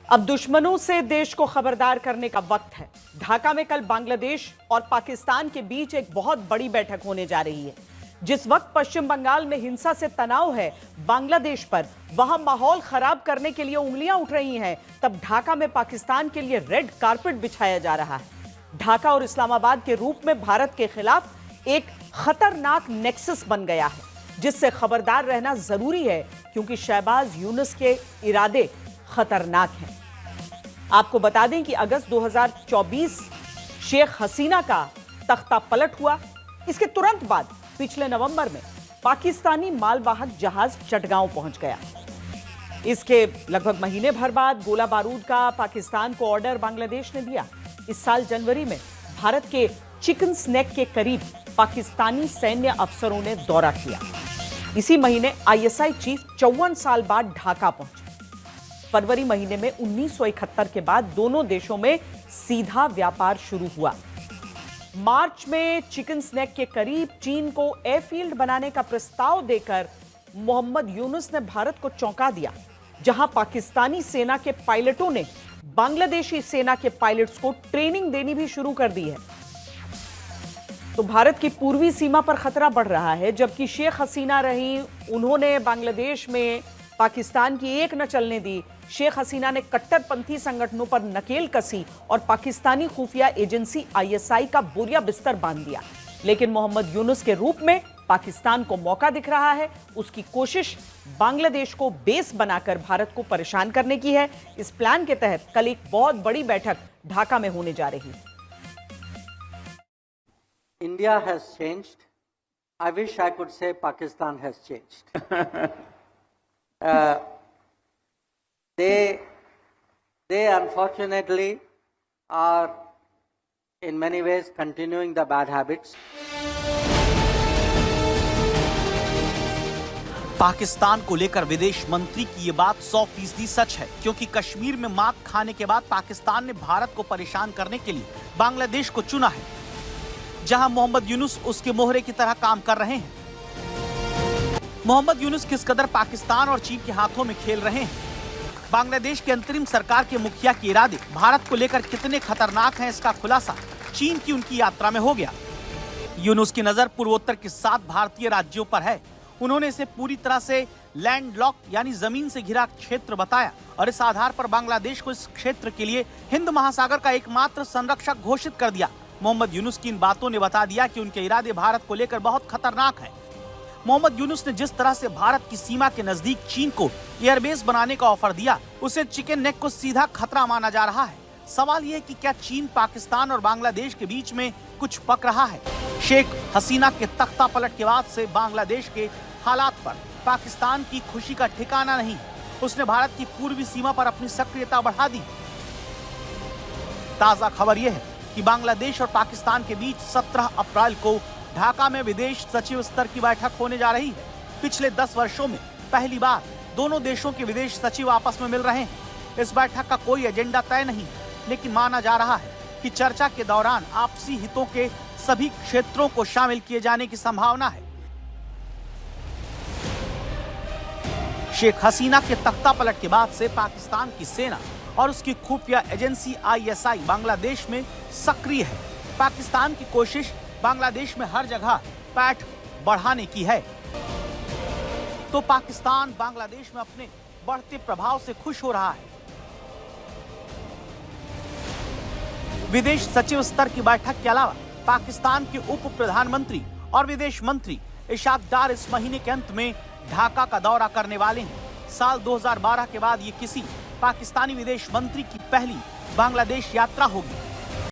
अब दुश्मनों से देश को खबरदार करने का वक्त है। ढाका में कल बांग्लादेश और पाकिस्तान के बीच एक बहुत बड़ी बैठक होने जा रही है। जिस वक्त पश्चिम बंगाल में हिंसा से तनाव है बांग्लादेश पर, वहां माहौल खराब करने के लिए उंगलियां उठ रही हैं, तब ढाका में पाकिस्तान के लिए रेड कारपेट बिछाया जा रहा है। ढाका और इस्लामाबाद के रूप में भारत के खिलाफ एक खतरनाक नेक्सस बन गया है, जिससे खबरदार रहना जरूरी है, क्योंकि शहबाज यूनुस के इरादे खतरनाक हैं। आपको बता दें कि अगस्त 2024 शेख हसीना का तख्ता पलट हुआ। इसके तुरंत बाद पिछले नवंबर में पाकिस्तानी मालवाहक जहाज चटगांव पहुंच गया। इसके लगभग महीने भर बाद गोला बारूद का पाकिस्तान को ऑर्डर बांग्लादेश ने दिया। इस साल जनवरी में भारत के चिकन स्नैक के करीब पाकिस्तानी सैन्य अफसरों ने दौरा किया। इसी महीने आईएसआई चीफ 54 साल बाद ढाका पहुंचे। फरवरी महीने में 1971 के बाद दोनों देशों में सीधा व्यापार शुरू हुआ। मार्च में चिकन स्नैक के करीब चीन को एयरफील्ड बनाने का प्रस्ताव देकर मोहम्मद यूनुस ने भारत को चौंका दिया, जहां पाकिस्तानी सेना के पायलटों ने बांग्लादेशी सेना के पायलट्स को ट्रेनिंग देनी भी शुरू कर दी है। तो भारत की पूर्वी सीमा पर खतरा बढ़ रहा है। जबकि शेख हसीना रही, उन्होंने बांग्लादेश में पाकिस्तान की एक न चलने दी। शेख हसीना ने कट्टरपंथी संगठनों पर नकेल कसी और पाकिस्तानी खुफिया एजेंसी आईएसआई का बोरिया बिस्तर बांध दिया। लेकिन मोहम्मद यूनुस के रूप में पाकिस्तान को मौका दिख रहा है। उसकी कोशिश बांग्लादेश को बेस बनाकर भारत को परेशान करने की है। इस प्लान के तहत कल एक बहुत बड़ी बैठक ढाका में होने जा रही है। India has changed. I wish I could say Pakistan has changed. They unfortunately are in many ways continuing the bad habits. Pakistan को लेकर विदेश मंत्री की ये बात 100% सच है, क्योंकि कश्मीर में मात खाने के बाद पाकिस्तान ने भारत को परेशान करने के लिए बांग्लादेश को चुना है, जहां मोहम्मद यूनुस उसके मोहरे की तरह काम कर रहे हैं। मोहम्मद यूनुस किस कदर पाकिस्तान और चीन के हाथों में खेल रहे हैं, बांग्लादेश की अंतरिम सरकार के मुखिया के इरादे भारत को लेकर कितने खतरनाक हैं, इसका खुलासा चीन की उनकी यात्रा में हो गया। यूनुस की नजर पूर्वोत्तर के 7 भारतीय राज्यों पर है। उन्होंने इसे पूरी तरह से लैंडलॉक यानी जमीन से घिरा क्षेत्र बताया और इस आधार पर बांग्लादेश को इस क्षेत्र के लिए हिंद महासागर का एकमात्र संरक्षक घोषित कर दिया। मोहम्मद यूनुस की इन बातों ने बता दिया कि उनके इरादे भारत को लेकर बहुत खतरनाक हैं। मोहम्मद यूनुस ने जिस तरह से भारत की सीमा के नजदीक चीन को एयरबेस बनाने का ऑफर दिया, उसे चिकन नेक को सीधा खतरा माना जा रहा है। सवाल यह है कि क्या चीन, पाकिस्तान और बांग्लादेश के बीच में कुछ पक रहा है? शेख हसीना के तख्ता पलट के बाद से बांग्लादेश के हालात पर पाकिस्तान की खुशी का ठिकाना नहीं। उसने भारत की पूर्वी सीमा पर अपनी सक्रियता बढ़ा दी। ताजा खबर यह है कि बांग्लादेश और पाकिस्तान के बीच 17 अप्रैल को ढाका में विदेश सचिव स्तर की बैठक होने जा रही है। पिछले 10 वर्षों में पहली बार दोनों देशों के विदेश सचिव आपस में मिल रहे हैं। इस बैठक का कोई एजेंडा तय नहीं, लेकिन माना जा रहा है कि चर्चा के दौरान आपसी हितों के सभी क्षेत्रों को शामिल किए जाने की संभावना है। शेख हसीना के तख्ता पलट के बाद से पाकिस्तान की सेना और उसकी खुफिया एजेंसी आईएसआई बांग्लादेश में सक्रिय है। पाकिस्तान की कोशिश बांग्लादेश में हर जगह पैठ बढ़ाने की है। तो पाकिस्तान बांग्लादेश में अपने बढ़ते प्रभाव से खुश हो रहा है। विदेश सचिव स्तर की बैठक के अलावा पाकिस्तान के उप प्रधानमंत्री और विदेश मंत्री इशाक डार इस महीने के अंत में ढाका का दौरा करने वाले हैं। साल 2012 के बाद ये किसी पाकिस्तानी विदेश मंत्री की पहली बांग्लादेश यात्रा होगी।